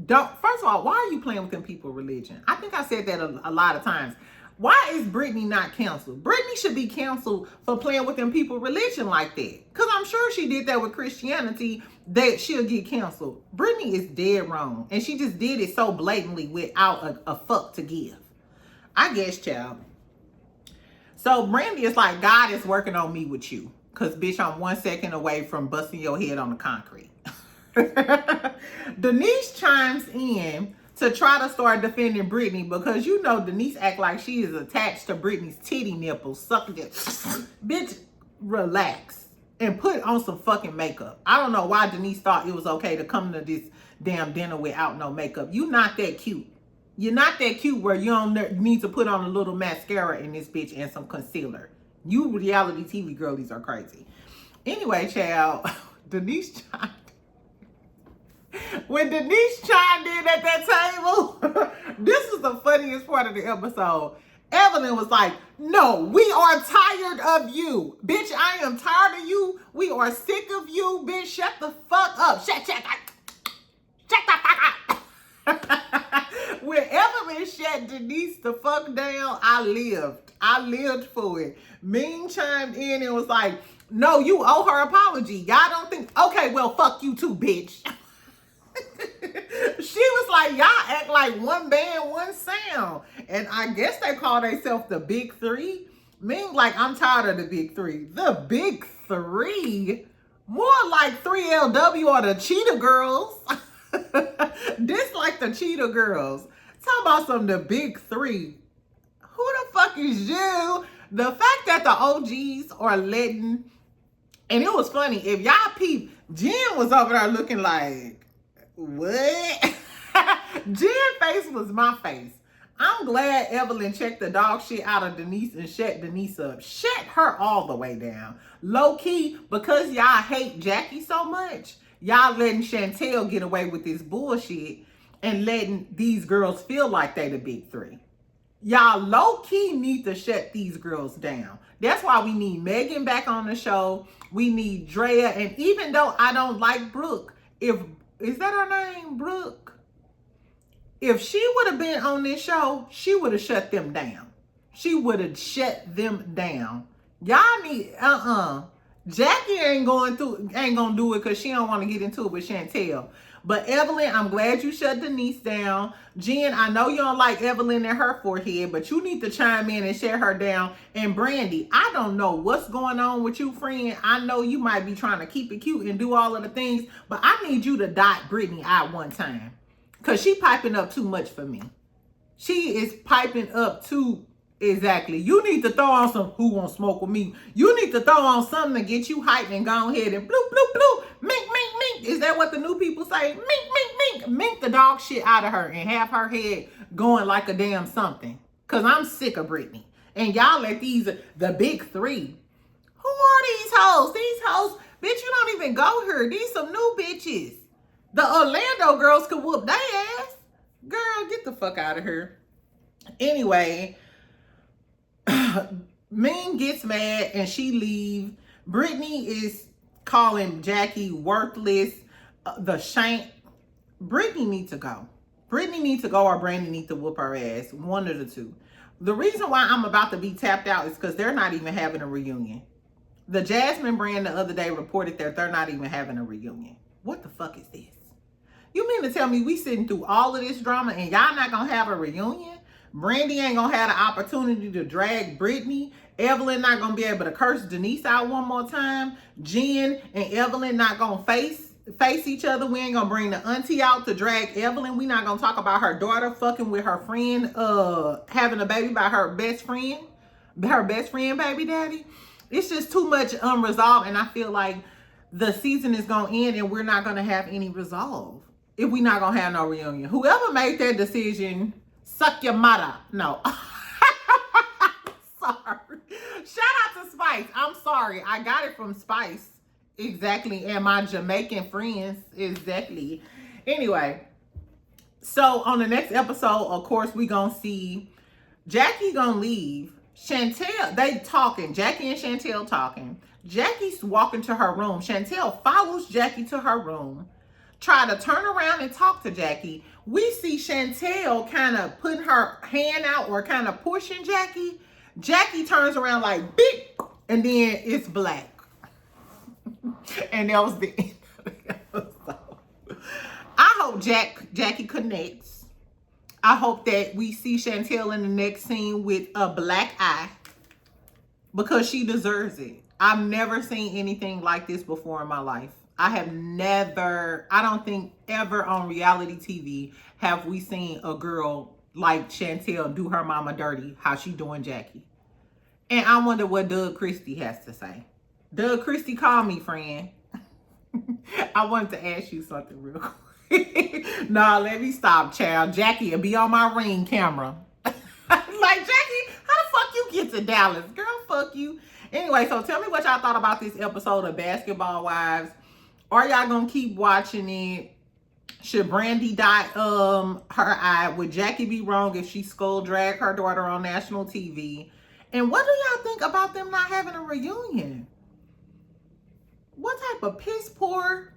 first of all, why are you playing with them people's religion? I think I said that a lot of times. Why is Brittany not canceled? Brittany should be canceled for playing with them people's religion like that. Because I'm sure she did that with Christianity, that she'll get canceled. Brittany is dead wrong. And she just did it so blatantly without a fuck to give. I guess, child. So Brandy is like, God is working on me with you. Because, bitch, I'm 1 second away from busting your head on the concrete. Denise chimes in to try to start defending Brittany, because you know Denise act like she is attached to Brittany's titty nipples. Sucking it. Bitch, relax and put on some fucking makeup. I don't know why Denise thought it was okay to come to this damn dinner without no makeup. You not that cute. You're not that cute where you don't need to put on a little mascara in this bitch and some concealer. You reality TV girlies are crazy. Anyway, child, Denise chimed. When Denise chimed in at that table, this was the funniest part of the episode. Evelyn was like, no, we are tired of you. Bitch, I am tired of you. We are sick of you. Bitch, shut the fuck up. Shut the fuck up. When Evelyn shut Denise the fuck down, I lived for it. Ming chimed in and was like, no, you owe her apology. Y'all don't think, okay, well, fuck you too, bitch. She was like, y'all act like one band, one sound. And I guess they call themselves the Big Three. Ming like, I'm tired of the Big Three. The Big Three? More like 3LW or the Cheetah Girls. This like the Cheetah Girls. Talk about some the Big Three. Who the fuck is you? The fact that the OGs are letting, and it was funny, if y'all peep, Jen was over there looking like, what? Jen's face was my face. I'm glad Evelyn checked the dog shit out of Denise and shut Denise up. Shut her all the way down. Low key, because y'all hate Jackie so much, y'all letting Chantal get away with this bullshit and letting these girls feel like they the Big Three. Y'all low key need to shut these girls down. That's why we need Megan back on the show. We need Drea, and even though I don't like Brooke, is that her name, Brooke? If she would have been on this show, she would have shut them down. She would have shut them down. Y'all need, Jackie ain't gonna do it because she don't want to get into it with Chantal. But Evelyn, I'm glad you shut Denise down. Jen, I know you don't like Evelyn and her forehead, but you need to chime in and shut her down. And Brandy, I don't know what's going on with you, friend. I know you might be trying to keep it cute and do all of the things, but I need you to dot Brittany out one time. Because she piping up too much for me. She is piping up too, exactly. You need to throw on some who won't smoke with me. You need to throw on something to get you hyped and go ahead and bloop, bloop, bloop. Mink, mink, mink. Is that what the new people say? Mink, mink, mink. Mink the dog shit out of her and have her head going like a damn something. Because I'm sick of Brittany. And y'all let these, the Big Three. Who are these hoes? These hoes, bitch, you don't even go here. These some new bitches. The Orlando girls could whoop their ass. Girl, get the fuck out of here. Anyway, Ming gets mad and she leaves. Brittany is calling Jackie worthless. The shank. Brittany needs to go. Brittany needs to go or Brandy needs to whoop her ass. One of the two. The reason why I'm about to be tapped out is because they're not even having a reunion. The Jasmine brand the other day reported that they're not even having a reunion. What the fuck is this? You mean to tell me we sitting through all of this drama and y'all not gonna have a reunion? Brandy ain't gonna have the opportunity to drag Brittany. Evelyn not gonna be able to curse Denise out one more time. Jen and Evelyn not gonna face each other. We ain't gonna bring the auntie out to drag Evelyn. We not gonna talk about her daughter fucking with her friend, having a baby by her best friend baby daddy. It's just too much unresolved, and I feel like the season is gonna end and we're not gonna have any resolve. If we not gonna have no reunion. Whoever made that decision, suck your mother. No. Sorry. Shout out to Spice. I'm sorry. I got it from Spice. Exactly. And my Jamaican friends. Exactly. Anyway. So on the next episode, of course, we gonna see Jackie gonna leave. Chantal, they talking. Jackie and Chantal talking. Jackie's walking to her room. Chantal follows Jackie to her room. Try to turn around and talk to Jackie. We see Chantal kind of putting her hand out or kind of pushing Jackie. Jackie turns around like beep, and then it's black. And that was the end of the episode. I hope Jackie connects. I hope that we see Chantal in the next scene with a black eye because she deserves it. I've never seen anything like this before in my life. I have never, I don't think ever on reality TV have we seen a girl like Chantal do her mama dirty, how she doing Jackie. And I wonder what Doug Christie has to say. Doug Christie, call me, friend. I wanted to ask you something real quick. Nah, let me stop, child. Jackie will be on my Ring camera. Like, Jackie, how the fuck you get to Dallas? Girl, fuck you. Anyway, so tell me what y'all thought about this episode of Basketball Wives. Are y'all gonna keep watching it? Should Brandy dye her eye? Would Jackie be wrong if she skull drag her daughter on national TV? And what do y'all think about them not having a reunion? What type of piss poor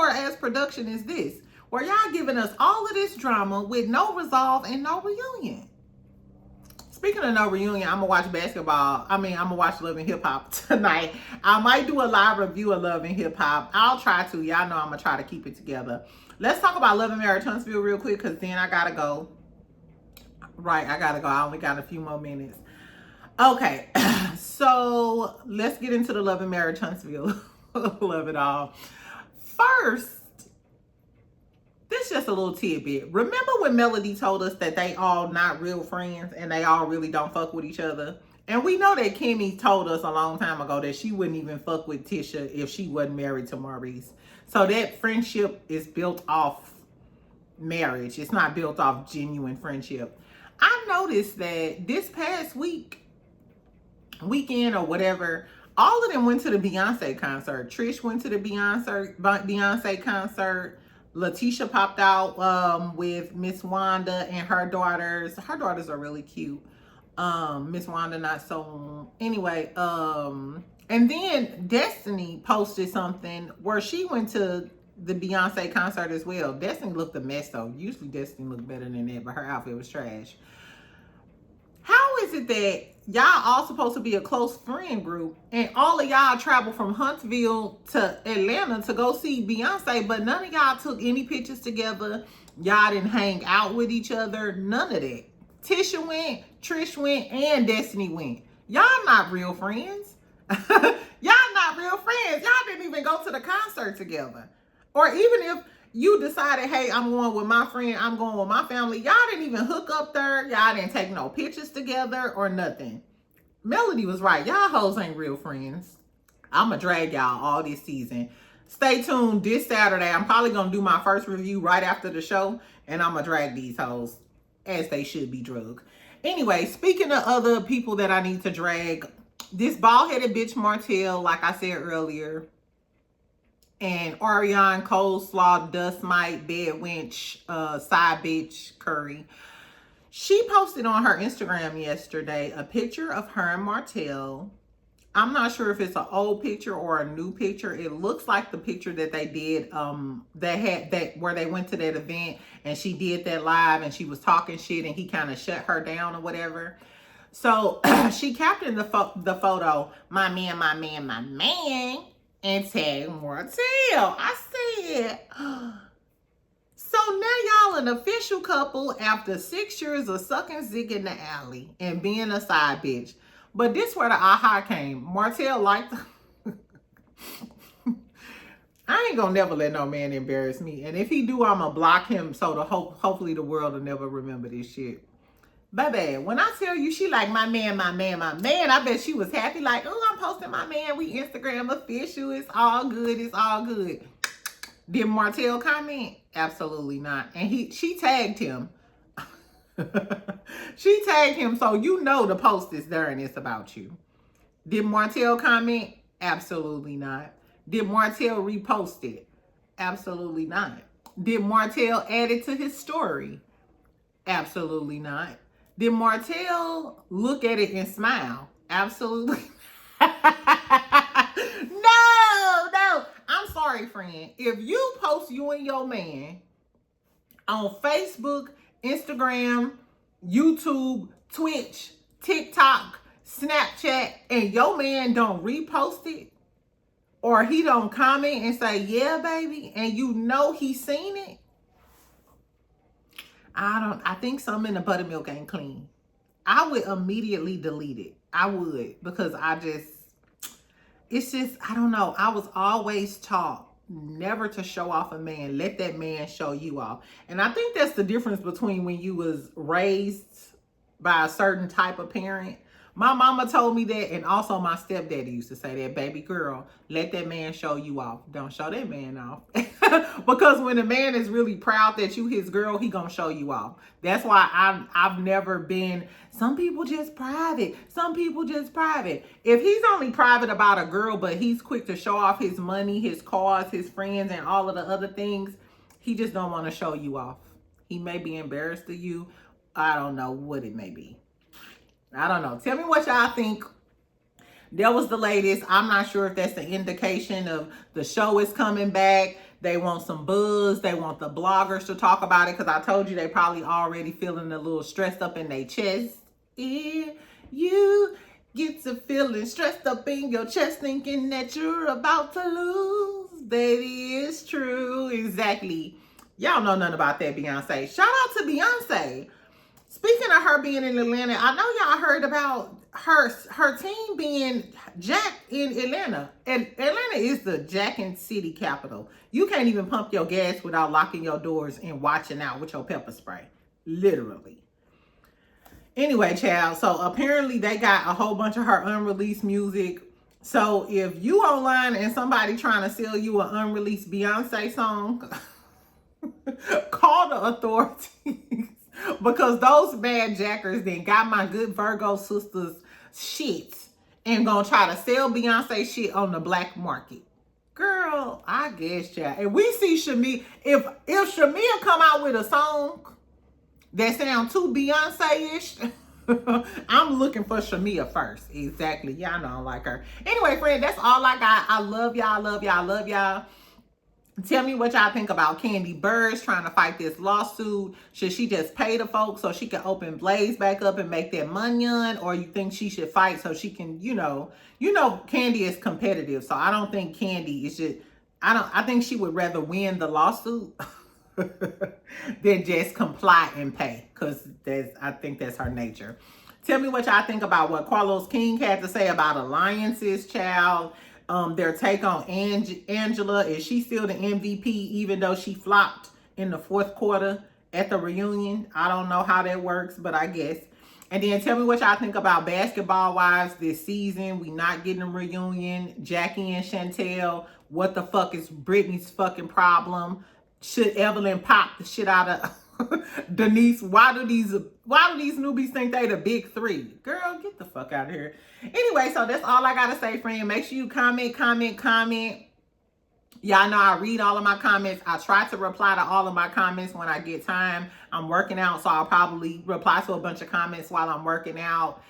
ass production is this? Where y'all giving us all of this drama with no resolve and no reunion? Speaking of no reunion, I'm gonna watch basketball. I'm gonna watch Love and Hip Hop tonight. I might do a live review of Love and Hip Hop. I'll try to. Y'all know I'm gonna try to keep it together. Let's talk about Love and Marriage Huntsville real quick, because then I gotta go. Right, I gotta go. I only got a few more minutes. Okay, so let's get into the Love and Marriage Huntsville. Love it all. First, this is just a little tidbit. Remember when Melody told us that they all not real friends and they all really don't fuck with each other? And we know that Kimmy told us a long time ago that she wouldn't even fuck with Tisha if she wasn't married to Maurice. So that friendship is built off marriage. It's not built off genuine friendship. I noticed that this past weekend or whatever, all of them went to the Beyonce concert. Trish went to the Beyonce concert. Letitia popped out with Miss Wanda and her daughters. Her daughters are really cute. Miss Wanda not so. Anyway, and then Destiny posted something where she went to the Beyonce concert as well. Destiny looked a mess though. Usually Destiny looked better than that, but her outfit was trash. How is it that y'all all supposed to be a close friend group and all of y'all travel from Huntsville to Atlanta to go see Beyonce, but none of y'all took any pictures together? Y'all didn't hang out with each other. None of that. Tisha went, Trish went, and Destiny went. Y'all not real friends. Y'all not real friends. Y'all didn't even go to the concert together. Or even if you decided, hey, I'm going with my friend, I'm going with my family, y'all didn't even hook up there. Y'all didn't take no pictures together or nothing. Melody was right. Y'all hoes ain't real friends. I'm going to drag y'all all this season. Stay tuned this Saturday. I'm probably going to do my first review right after the show, and I'm going to drag these hoes as they should be drugged. Anyway, speaking of other people that I need to drag, this bald-headed bitch Martell, like I said earlier, and Arionne, Coleslaw, Dust Mite, Bed Wench, Side Bitch, Curry. She posted on her Instagram yesterday a picture of her and Martell. I'm not sure if it's an old picture or a new picture. It looks like the picture that they did, where they went to that event and she did that live and she was talking shit and he kind of shut her down or whatever. So she captioned the photo, my man, and tagged Martell. I said, so now y'all an official couple after 6 years of sucking zig in the alley and being a side bitch. But this where the aha came. Martell liked I ain't gonna never let no man embarrass me. And if he do, I'm gonna block him so hopefully the world will never remember this shit. Baby, when I tell you she like my man, I bet she was happy. Like, oh, I'm posting my man. We Instagram official. It's all good. It's all good. Did Martell comment? Absolutely not. And she tagged him. She tagged him, so you know the post is there and it's about you. Did Martell comment? Absolutely not. Did Martell repost it? Absolutely not. Did Martell add it to his story? Absolutely not. Did Martell look at it and smile? Absolutely. No. I'm sorry, friend. If you post you and your man on Facebook, Instagram, YouTube, Twitch, TikTok, Snapchat, and your man don't repost it, or he don't comment and say, yeah, baby, and you know he's seen it, I think something in the buttermilk ain't clean. I would immediately delete it. I would, because it's just, I don't know. I was always taught never to show off a man. Let that man show you off. And I think that's the difference between when you was raised by a certain type of parent My mama told me that, and also my stepdaddy used to say that, baby girl, let that man show you off. Don't show that man off. Because when a man is really proud that you his girl, he gonna show you off. That's why I've never been, some people just private. Some people just private. If he's only private about a girl, but he's quick to show off his money, his cars, his friends, and all of the other things, he just don't want to show you off. He may be embarrassed of you. I don't know what it may be. I don't know. Tell me what y'all think. That was the latest. I'm not sure if that's the indication of the show is coming back. They want some buzz. They want the bloggers to talk about it, because I told you they probably already feeling a little stressed up in their chest. Yeah, you get to feeling stressed up in your chest thinking that you're about to lose. That is true. Exactly. Y'all know nothing about that Beyonce. Shout out to Beyonce. Speaking of her being in Atlanta, I know y'all heard about her team being jacked in Atlanta. And Atlanta is the jacking city capital. You can't even pump your gas without locking your doors and watching out with your pepper spray. Literally. Anyway, child, so apparently they got a whole bunch of her unreleased music. So if you online and somebody trying to sell you an unreleased Beyonce song, call the authorities. Because those bad jackers then got my good Virgo sisters shit and gonna try to sell Beyonce shit on the black market. Girl, I guess, yeah. And we see Shamia, if Shamia come out with a song that sound too Beyonce-ish, I'm looking for Shamia first. Exactly. Y'all know I like her. Anyway, friend, that's all I got. I love y'all, love y'all, love y'all. Tell me what y'all think about Kandi Buruss trying to fight this lawsuit. Should she just pay the folks so she can open Blaze back up and make that money on? Or you think she should fight so she can, you know, Kandi is competitive. So I don't think Kandi is just, I think she would rather win the lawsuit than just comply and pay. Because I think that's her nature. Tell me what y'all think about what Carlos King had to say about alliances, child. Their take on Angela. Is she still the MVP even though she flopped in the fourth quarter at the reunion? I don't know how that works, but I guess. And then tell me what y'all think about Basketball Wives this season. We not getting a reunion. Jackie and Chantal. What the fuck is Brittany's fucking problem? Should Evelyn pop the shit out of Denise? Why do these newbies think they the big three? Girl, get the fuck out of here. Anyway, so that's all I gotta say, friend. Make sure you comment. Y'all know I read all of my comments. I try to reply to all of my comments when I get time. I'm working out, so I'll probably reply to a bunch of comments while I'm working out.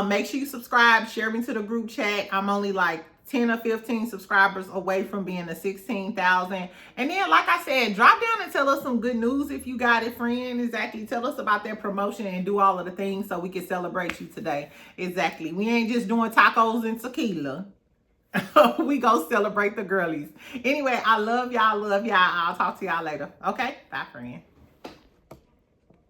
Make sure you subscribe. Share me to the group chat. I'm only like 10 or 15 subscribers away from being the 16,000. And then, like I said, drop down and tell us some good news if you got it, friend. Exactly. Tell us about their promotion and do all of the things so we can celebrate you today. Exactly. We ain't just doing tacos and tequila. We go celebrate the girlies. Anyway, I love y'all. Love y'all. I'll talk to y'all later. Okay? Bye, friend.